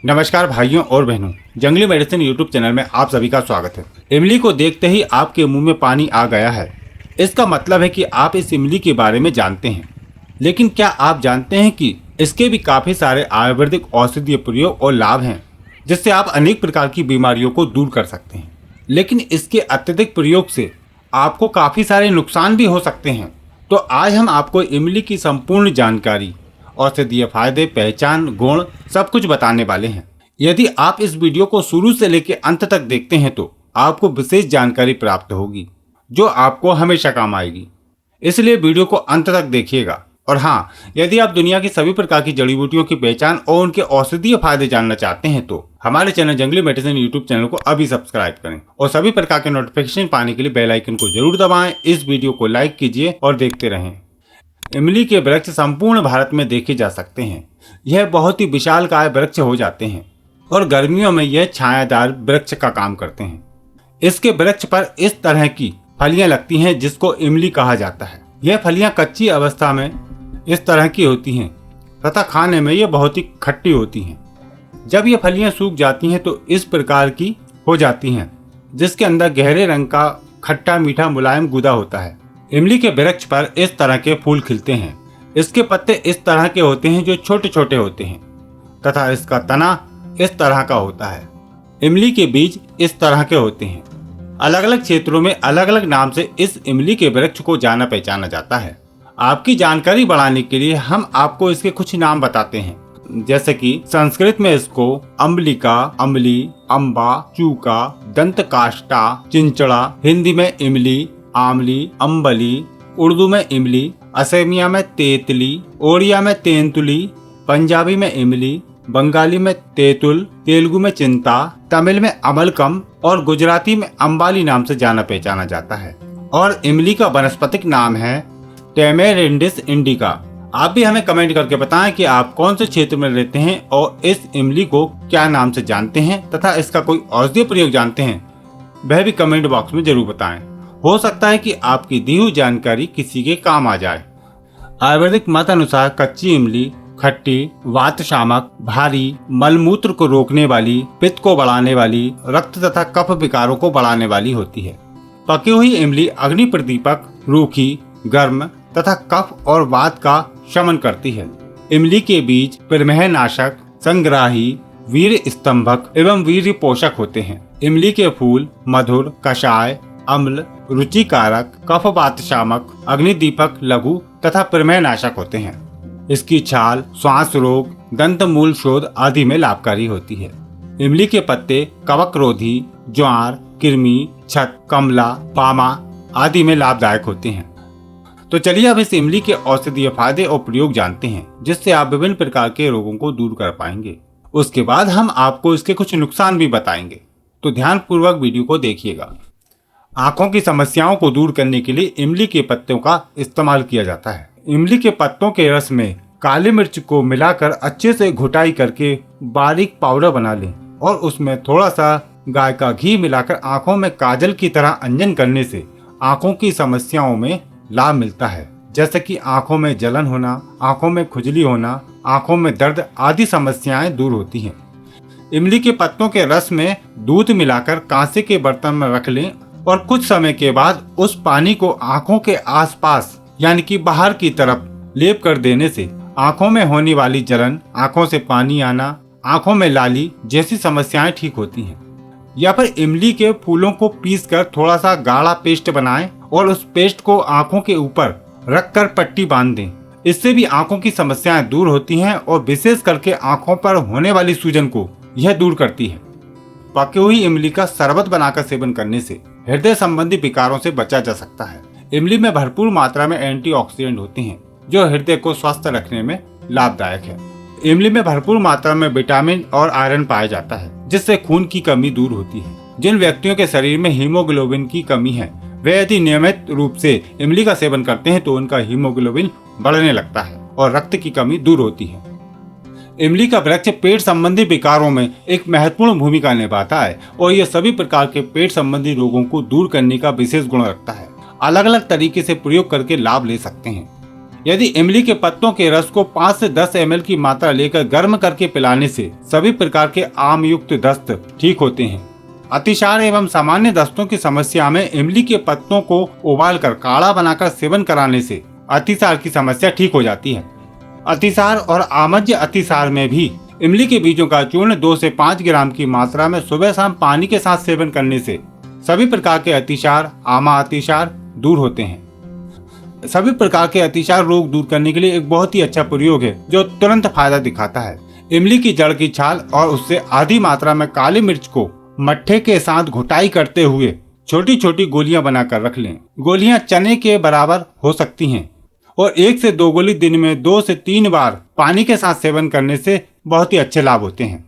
नमस्कार भाइयों और बहनों, जंगली मेडिसिन यूट्यूब चैनल में आप सभी का स्वागत है। इमली को देखते ही आपके मुंह में पानी आ गया है। इसका मतलब है कि आप इस इमली के बारे में जानते हैं, लेकिन क्या आप जानते हैं कि इसके भी काफ़ी सारे आयुर्वेदिक औषधीय प्रयोग और लाभ हैं, जिससे आप अनेक प्रकार की बीमारियों को दूर कर सकते हैं। लेकिन इसके अत्यधिक प्रयोग से आपको काफ़ी सारे नुकसान भी हो सकते हैं। तो आज हम आपको इमली की संपूर्ण जानकारी, औषधीय फायदे, पहचान, गुण सब कुछ बताने वाले हैं। यदि आप इस वीडियो को शुरू से लेकर अंत तक देखते हैं तो आपको विशेष जानकारी प्राप्त होगी जो आपको हमेशा काम आएगी। इसलिए वीडियो को अंत तक देखिएगा। और हाँ, यदि आप दुनिया की सभी प्रकार की जड़ी बूटियों की पहचान और उनके औषधीय फायदे जानना चाहते हैं तो हमारे चैनल जंगली मेडिसिन यूट्यूब चैनल को अभी सब्सक्राइब करें और सभी प्रकार के नोटिफिकेशन पाने के लिए बेल आइकन को जरूर दबाएं। इस वीडियो को लाइक कीजिए और देखते रहें। इमली के वृक्ष संपूर्ण भारत में देखे जा सकते हैं। यह बहुत ही विशालकाय वृक्ष हो जाते हैं और गर्मियों में यह छायादार वृक्ष का काम करते हैं। इसके वृक्ष पर इस तरह की फलियां लगती हैं जिसको इमली कहा जाता है। यह फलियां कच्ची अवस्था में इस तरह की होती हैं तथा खाने में यह बहुत ही खट्टी होती हैं। जब ये फलियां सूख जाती हैं तो इस प्रकार की हो जाती हैं, जिसके अंदर गहरे रंग का खट्टा मीठा मुलायम गुदा होता है। इमली के वृक्ष पर इस तरह के फूल खिलते हैं। इसके पत्ते इस तरह के होते हैं जो छोटे छोटे होते हैं तथा इसका तना इस तरह का होता है। इमली के बीज इस तरह के होते हैं। अलग अलग क्षेत्रों में अलग अलग नाम से इस इमली के वृक्ष को जाना पहचाना जाता है। आपकी जानकारी बढ़ाने के लिए हम आपको इसके कुछ नाम बताते हैं, जैसे कि संस्कृत में इसको अम्बलिका, अम्ली, अम्बा, चूका, दंतकाष्ठा, चिंचड़ा, हिंदी में इमली, आमली, अम्बली, उर्दू में इमली, असमिया में तेतली, ओडिया में तेंतुली, पंजाबी में इमली, बंगाली में तेतुल, तेलुगु में चिंता, तमिल में अमलकम और गुजराती में अम्बाली नाम से जाना पहचाना जाता है। और इमली का वनस्पतिक नाम है टेमेरिंडिस इंडिका। आप भी हमें कमेंट करके बताएं कि आप कौन से क्षेत्र में रहते हैं और इस इमली को क्या नाम से जानते हैं तथा इसका कोई औषधीय प्रयोग जानते हैं, वह भी कमेंट बॉक्स में जरूर बताएं। हो सकता है कि आपकी दी हुई जानकारी किसी के काम आ जाए। आयुर्वेदिक मत अनुसार कच्ची इमली खट्टी, वात शामक, भारी, मलमूत्र को रोकने वाली, पित्त को बढ़ाने वाली, रक्त तथा कफ विकारों को बढ़ाने वाली होती है। पकी हुई इमली अग्नि प्रदीपक, रूखी, गर्म तथा कफ और वात का शमन करती है। इमली के बीज प्रमेह नाशक, संग्राही, वीर स्तंभक एवं वीर्य पोषक होते हैं। इमली के फूल मधुर, कषाय, अम्ल, रुचिकारक, कफवात शामक, अग्निदीपक, लघु तथा प्रमेह नाशक होते हैं। इसकी छाल श्वास रोग, दंत मूल शोध आदि में लाभकारी होती है। इमली के पत्ते कवकरोधी, ज्वार, कृमि, छत, कमला, पामा आदि में लाभदायक होते हैं। तो चलिए अब इस इमली के औषधीय फायदे और प्रयोग जानते हैं, जिससे आप विभिन्न प्रकार के रोगों को दूर कर पाएंगे। उसके बाद हम आपको इसके कुछ नुकसान भी बताएंगे, तो ध्यान पूर्वक वीडियो को देखिएगा। आंखों की समस्याओं को दूर करने के लिए इमली के पत्तों का इस्तेमाल किया जाता है। इमली के पत्तों के रस में काली मिर्च को मिलाकर अच्छे से घुटाई करके बारीक पाउडर बना लें और उसमें थोड़ा सा गाय का घी मिलाकर आंखों में काजल की तरह अंजन करने से आंखों की समस्याओं में लाभ मिलता है, जैसे कि आंखों में जलन होना, आंखों में खुजली होना, आंखों में दर्द आदि समस्याएं दूर होती हैं। इमली के पत्तों के रस में दूध मिलाकर कांसे के बर्तन में रख लें और कुछ समय के बाद उस पानी को आंखों के आसपास यानी कि बाहर की तरफ लेप कर देने से आंखों में होने वाली जलन, आंखों से पानी आना, आंखों में लाली जैसी समस्याएं ठीक होती हैं। या फिर इमली के फूलों को पीसकर थोड़ा सा गाढ़ा पेस्ट बनाएं और उस पेस्ट को आंखों के ऊपर रखकर पट्टी बांध दें। इससे भी आंखों की समस्याएं दूर होती हैं और विशेष करके आंखों पर होने वाली सूजन को यह दूर करती है। पकी हुई इमली का शरबत बनाकर सेवन करने से हृदय संबंधी विकारों से बचा जा सकता है। इमली में भरपूर मात्रा में एंटीऑक्सीडेंट होते हैं जो हृदय को स्वस्थ रखने में लाभदायक है। इमली में भरपूर मात्रा में विटामिन और आयरन पाया जाता है, जिससे खून की कमी दूर होती है। जिन व्यक्तियों के शरीर में हीमोग्लोबिन की कमी है, वे यदि नियमित रूप से इमली का सेवन करते हैं तो उनका हीमोग्लोबिन बढ़ने लगता है और रक्त की कमी दूर होती है। इमली का वृक्ष पेट संबंधी विकारों में एक महत्वपूर्ण भूमिका निभाता है और यह सभी प्रकार के पेट संबंधी रोगों को दूर करने का विशेष गुण रखता है। अलग अलग तरीके से प्रयोग करके लाभ ले सकते हैं। यदि इमली के पत्तों के रस को 5 से 10 ml की मात्रा लेकर गर्म करके पिलाने से सभी प्रकार के आम युक्त दस्त ठीक होते हैं। अतिसार एवं सामान्य दस्तों की समस्या में इमली के पत्तों को उबालकर काढ़ा बनाकर सेवन कराने से अतिसार की समस्या ठीक हो जाती है। अतिसार और आमज्य अतिसार में भी इमली के बीजों का चूर्ण 2 से 5 ग्राम की मात्रा में सुबह शाम पानी के साथ सेवन करने से सभी प्रकार के अतिसार, आमा अतिसार दूर होते हैं। सभी प्रकार के अतिसार रोग दूर करने के लिए एक बहुत ही अच्छा प्रयोग है जो तुरंत फायदा दिखाता है। इमली की जड़ की छाल और उससे आधी मात्रा में काली मिर्च को मट्ठे के साथ घुटाई करते हुए छोटी छोटी गोलियां बनाकर रख लें। गोलियां चने के बराबर हो सकती हैं और 1 से 2 गोली दिन में 2 से 3 बार पानी के साथ सेवन करने से बहुत ही अच्छे लाभ होते हैं।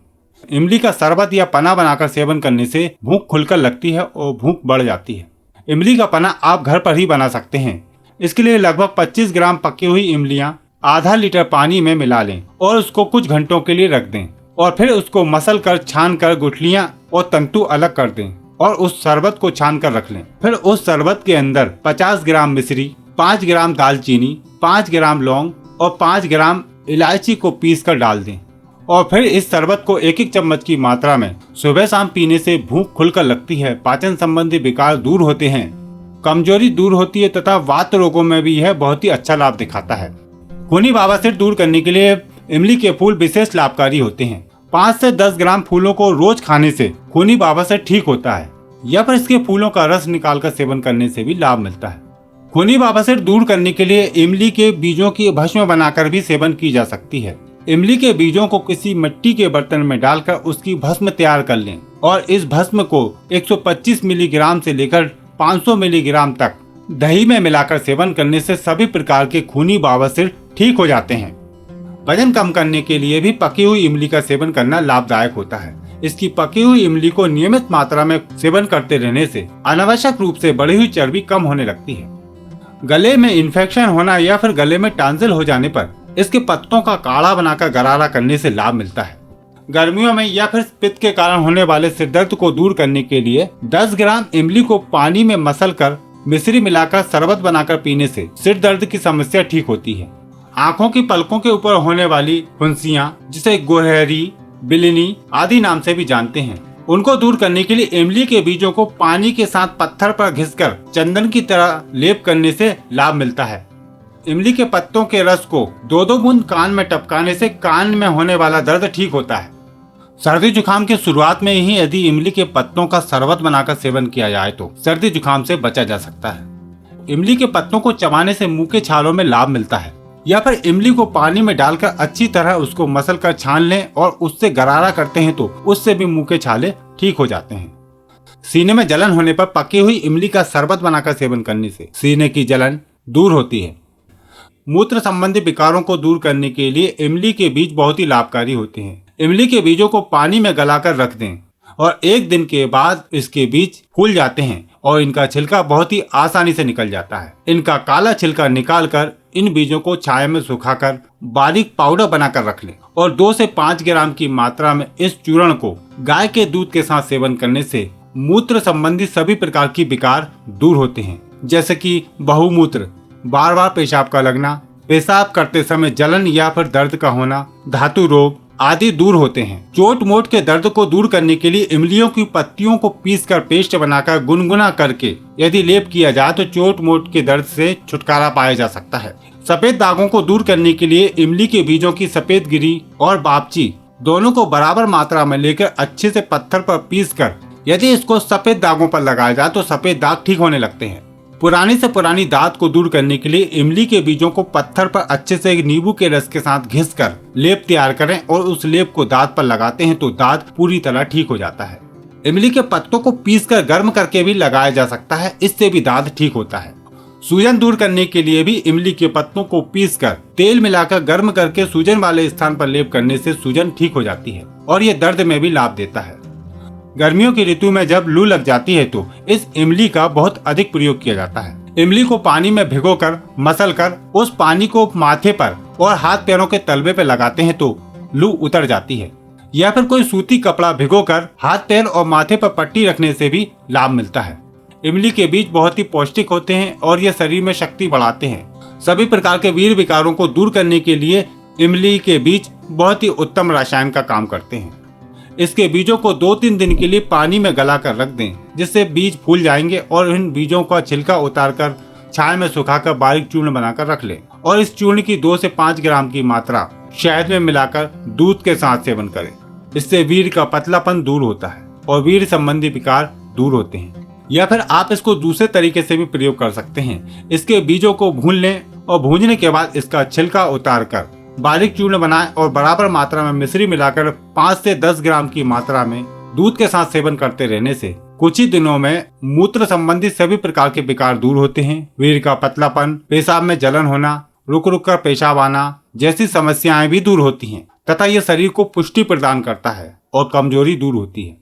इमली का शरबत या पना बनाकर सेवन करने से भूख खुलकर लगती है और भूख बढ़ जाती है। इमली का पना आप घर पर ही बना सकते हैं। इसके लिए लगभग 25 ग्राम पकी हुई इमलियां आधा लीटर पानी में मिला लें और उसको कुछ घंटों के लिए रख दें और फिर उसको मसल कर छान कर गुठलियां और तंतु अलग कर दें और उस शरबत को छान कर रख लें। फिर उस शरबत के अंदर 50 ग्राम मिश्री, 5 ग्राम दालचीनी, 5 ग्राम लौंग और 5 ग्राम इलायची को पीस कर डाल दें और फिर इस शरबत को 1-1 चम्मच की मात्रा में सुबह शाम पीने से भूख खुलकर लगती है, पाचन संबंधी विकार दूर होते हैं, कमजोरी दूर होती है तथा वात रोगों में भी यह बहुत ही अच्छा लाभ दिखाता है। खूनी बवासीर दूर करने के लिए इमली के फूल विशेष लाभकारी होते हैं। 5 से 10 ग्राम फूलों को रोज खाने से खूनी बवासीर ठीक होता है या फिर इसके फूलों का रस निकालकर सेवन करने से भी लाभ मिलता है। खूनी बवासीर दूर करने के लिए इमली के बीजों की भस्म बनाकर भी सेवन की जा सकती है। इमली के बीजों को किसी मिट्टी के बर्तन में डालकर उसकी भस्म तैयार कर लें और इस भस्म को 125 मिलीग्राम से लेकर 500 मिलीग्राम तक दही में मिलाकर सेवन करने से सभी प्रकार के खूनी बवासीर ठीक हो जाते हैं। वजन कम करने के लिए भी पकी हुई इमली का सेवन करना लाभदायक होता है। इसकी पकी हुई इमली को नियमित मात्रा में सेवन करते रहने से अनावश्यक रूप से बढ़ी हुई चर्बी कम होने लगती है। गले में इन्फेक्शन होना या फिर गले में टांसिल हो जाने पर इसके पत्तों का काढ़ा बनाकर गरारा करने से लाभ मिलता है। गर्मियों में या फिर पित्त के कारण होने वाले सिर दर्द को दूर करने के लिए 10 ग्राम इमली को पानी में मसल कर मिश्री मिलाकर शरबत बनाकर पीने से सिर दर्द की समस्या ठीक होती है। आंखों की पलकों के ऊपर होने वाली फुंसियां, जिसे गोहरी, बिलिनी आदि नाम से भी जानते हैं, उनको दूर करने के लिए इमली के बीजों को पानी के साथ पत्थर पर घिसकर चंदन की तरह लेप करने से लाभ मिलता है। इमली के पत्तों के रस को 2-2 बूंद कान में टपकाने से कान में होने वाला दर्द ठीक होता है। सर्दी जुकाम की शुरुआत में ही यदि इमली के पत्तों का शरबत बनाकर सेवन किया जाए तो सर्दी जुकाम से बचा जा सकता है। इमली के पत्तों को चबाने से मुंह के छालों में लाभ मिलता है या फिर इमली को पानी में डालकर अच्छी तरह उसको मसल कर छान लें और उससे गरारा करते हैं तो उससे भी मुंह के छाले ठीक हो जाते हैं। सीने में जलन होने पर पकी हुई इमली का शरबत बनाकर सेवन करने से सीने की जलन दूर होती है। मूत्र संबंधी विकारों को दूर करने के लिए इमली के बीज बहुत ही लाभकारी होते हैं। इमली के बीजों को पानी में गलाकर रख दें और 1 दिन के बाद इसके बीज फूल जाते हैं और इनका छिलका बहुत ही आसानी से निकल जाता है। इनका काला छिलका निकालकर इन बीजों को छाया में सुखाकर बारीक पाउडर बनाकर रख लें और 2 से 5 ग्राम की मात्रा में इस चूर्ण को गाय के दूध के साथ सेवन करने से मूत्र संबंधी सभी प्रकार की विकार दूर होते हैं, जैसे कि बहुमूत्र, बार बार पेशाब का लगना, पेशाब करते समय जलन या फिर दर्द का होना, धातु रोग आदि दूर होते हैं। चोट मोट के दर्द को दूर करने के लिए इमलियों की पत्तियों को पीसकर पेस्ट बनाकर गुनगुना करके यदि लेप किया जाए तो चोट मोट के दर्द से छुटकारा पाया जा सकता है। सफेद दागों को दूर करने के लिए इमली के बीजों की सफेद गिरी और बापची दोनों को बराबर मात्रा में लेकर अच्छे से पत्थर पर पीसकर यदि इसको सफेद दागों पर लगाया जाए तो सफेद दाग ठीक होने लगते हैं। पुरानी से पुरानी दांत को दूर करने के लिए इमली के बीजों को पत्थर पर अच्छे से नींबू के रस के साथ घिसकर लेप तैयार करें और उस लेप को दांत पर लगाते हैं तो दांत पूरी तरह ठीक हो जाता है। इमली के पत्तों को पीसकर गर्म करके भी लगाया जा सकता है, इससे भी दांत ठीक होता है। सूजन दूर करने के लिए भी इमली के पत्तों को पीसकर तेल मिलाकर गर्म करके सूजन वाले स्थान पर लेप करने से सूजन ठीक हो जाती है और ये दर्द में भी लाभ देता है। गर्मियों की ऋतु में जब लू लग जाती है तो इस इमली का बहुत अधिक प्रयोग किया जाता है। इमली को पानी में भिगोकर मसल कर उस पानी को माथे पर और हाथ पैरों के तलवे पर लगाते हैं तो लू उतर जाती है, या फिर कोई सूती कपड़ा भिगोकर हाथ पैर और माथे पर पट्टी रखने से भी लाभ मिलता है। इमली के बीज बहुत ही पौष्टिक होते हैं और ये शरीर में शक्ति बढ़ाते हैं। सभी प्रकार के वीर्य विकारों को दूर करने के लिए इमली के बीज बहुत ही उत्तम रसायन का काम करते हैं। इसके बीजों को 2-3 दिन के लिए पानी में गला कर रख दें, जिससे बीज फूल जाएंगे और इन बीजों का छिलका उतारकर छाया में सुखाकर बारीक चूर्ण बनाकर रख लें और इस चूर्ण की 2 से 5 ग्राम की मात्रा शहद में मिलाकर दूध के साथ सेवन करें। इससे वीर्य का पतलापन दूर होता है और वीर्य संबंधी विकार दूर होते हैं। या फिर आप इसको दूसरे तरीके से भी प्रयोग कर सकते हैं। इसके बीजों को भून लें और भूनने के बाद इसका छिलका उतारकर बारीक चूर्ण बनाएं और बराबर मात्रा में मिश्री मिलाकर 5 से 10 ग्राम की मात्रा में दूध के साथ सेवन करते रहने से कुछ ही दिनों में मूत्र संबंधी सभी प्रकार के विकार दूर होते हैं। वीर्य का पतलापन, पेशाब में जलन होना, रुक रुक कर पेशाब आना जैसी समस्याएं भी दूर होती हैं तथा यह शरीर को पुष्टि प्रदान करता है और कमजोरी दूर होती है।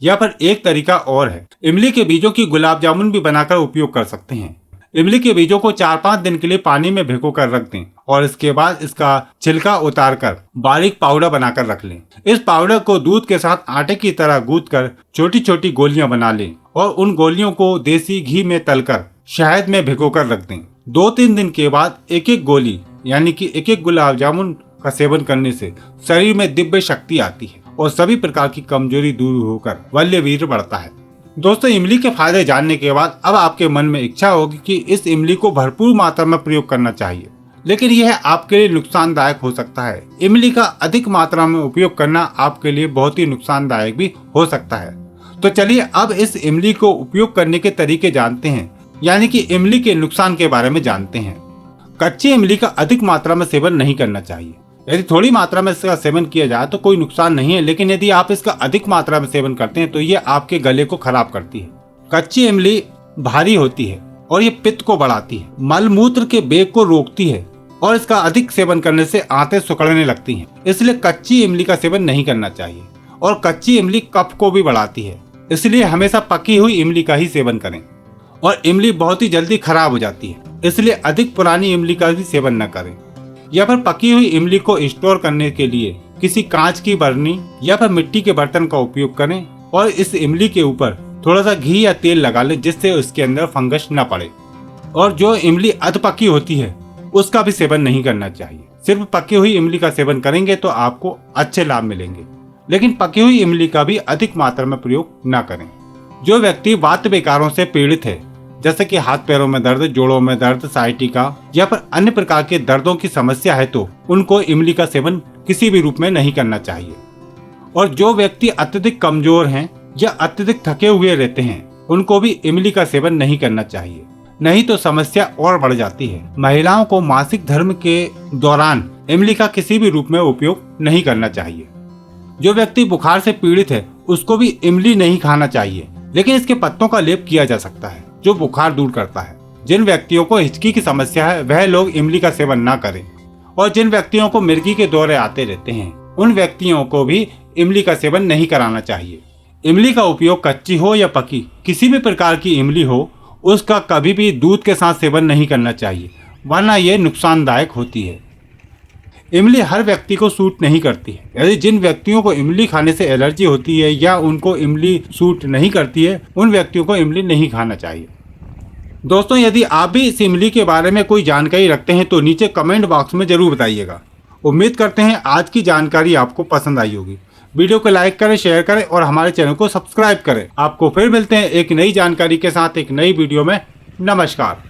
या फिर एक तरीका और है, इमली के बीजों की गुलाब जामुन भी बनाकर उपयोग कर सकते हैं। इमली के बीजों को 4-5 दिन के लिए पानी में भिगो कर रख दें और इसके बाद इसका छिलका उतारकर बारीक पाउडर बनाकर रख लें। इस पाउडर को दूध के साथ आटे की तरह गूंथकर छोटी छोटी गोलियां बना लें और उन गोलियों को देसी घी में तलकर शहद में भिगो कर रख दें। 2-3 दिन के बाद एक एक गोली यानी कि एक एक गुलाब जामुन का सेवन करने से शरीर में दिव्य शक्ति आती है और सभी प्रकार की कमजोरी दूर होकर बल्य वीर्य बढ़ता है। दोस्तों, इमली के फायदे जानने के बाद अब आपके मन में इच्छा होगी कि इस इमली को भरपूर मात्रा में प्रयोग करना चाहिए, लेकिन यह आपके लिए नुकसानदायक हो सकता है। इमली का अधिक मात्रा में उपयोग करना आपके लिए बहुत ही नुकसानदायक भी हो सकता है। तो चलिए अब इस इमली को उपयोग करने के तरीके जानते हैं, यानी कि इमली के नुकसान के बारे में जानते हैं। कच्ची इमली का अधिक मात्रा में सेवन नहीं करना चाहिए। यदि थोड़ी मात्रा में इसका सेवन किया जाए तो कोई नुकसान नहीं है, लेकिन यदि आप इसका अधिक मात्रा में सेवन करते हैं तो ये आपके गले को खराब करती है। कच्ची इमली भारी होती है और ये पित्त को बढ़ाती है, मलमूत्र के वेग को रोकती है और इसका अधिक सेवन करने से आंतें सिकुड़ने लगती हैं। इसलिए कच्ची इमली का सेवन नहीं करना चाहिए। और कच्ची इमली कफ को भी बढ़ाती है, इसलिए हमेशा पकी हुई इमली का ही सेवन करें। और इमली बहुत ही जल्दी खराब हो जाती है, इसलिए अधिक पुरानी इमली का भी सेवन न करें। या फिर पकी हुई इमली को स्टोर करने के लिए किसी कांच की बरनी या फिर मिट्टी के बर्तन का उपयोग करें और इस इमली के ऊपर थोड़ा सा घी या तेल लगा लें, जिससे उसके अंदर फंगस न पड़े। और जो इमली अध पकी होती है उसका भी सेवन नहीं करना चाहिए। सिर्फ पकी हुई इमली का सेवन करेंगे तो आपको अच्छे लाभ मिलेंगे, लेकिन पकी हुई इमली का भी अधिक मात्रा में प्रयोग न करें। जो व्यक्ति वात विकारों से पीड़ित है, जैसे कि हाथ पैरों में दर्द, जोड़ों में दर्द, साइटिका या फिर अन्य प्रकार के दर्दों की समस्या है, तो उनको इमली का सेवन किसी भी रूप में नहीं करना चाहिए। और जो व्यक्ति अत्यधिक कमजोर हैं या अत्यधिक थके हुए रहते हैं, उनको भी इमली का सेवन नहीं करना चाहिए, नहीं तो समस्या और बढ़ जाती है। महिलाओं को मासिक धर्म के दौरान इमली का किसी भी रूप में उपयोग नहीं करना चाहिए। जो व्यक्ति बुखार से पीड़ित है उसको भी इमली नहीं खाना चाहिए, लेकिन इसके पत्तों का लेप किया जा सकता है जो बुखार दूर करता है। जिन व्यक्तियों को हिचकी की समस्या है वह लोग इमली का सेवन ना करें। और जिन व्यक्तियों को मिर्गी के दौरे आते रहते हैं उन व्यक्तियों को भी इमली का सेवन नहीं कराना चाहिए। इमली का उपयोग कच्ची हो या पकी, किसी भी प्रकार की इमली हो, उसका कभी भी दूध के साथ सेवन नहीं करना चाहिए, वरना यह नुकसानदायक होती है। इमली हर व्यक्ति को सूट नहीं करती है। यदि जिन व्यक्तियों को इमली खाने से एलर्जी होती है या उनको इमली सूट नहीं करती है, उन व्यक्तियों को इमली नहीं खाना चाहिए। दोस्तों, यदि आप भी इस इमली के बारे में कोई जानकारी रखते हैं तो नीचे कमेंट बॉक्स में जरूर बताइएगा। उम्मीद करते हैं आज की जानकारी आपको पसंद आई होगी। वीडियो को लाइक करें, शेयर करें और हमारे चैनल को सब्सक्राइब करें। आपको फिर मिलते हैं एक नई जानकारी के साथ एक नई वीडियो में। नमस्कार।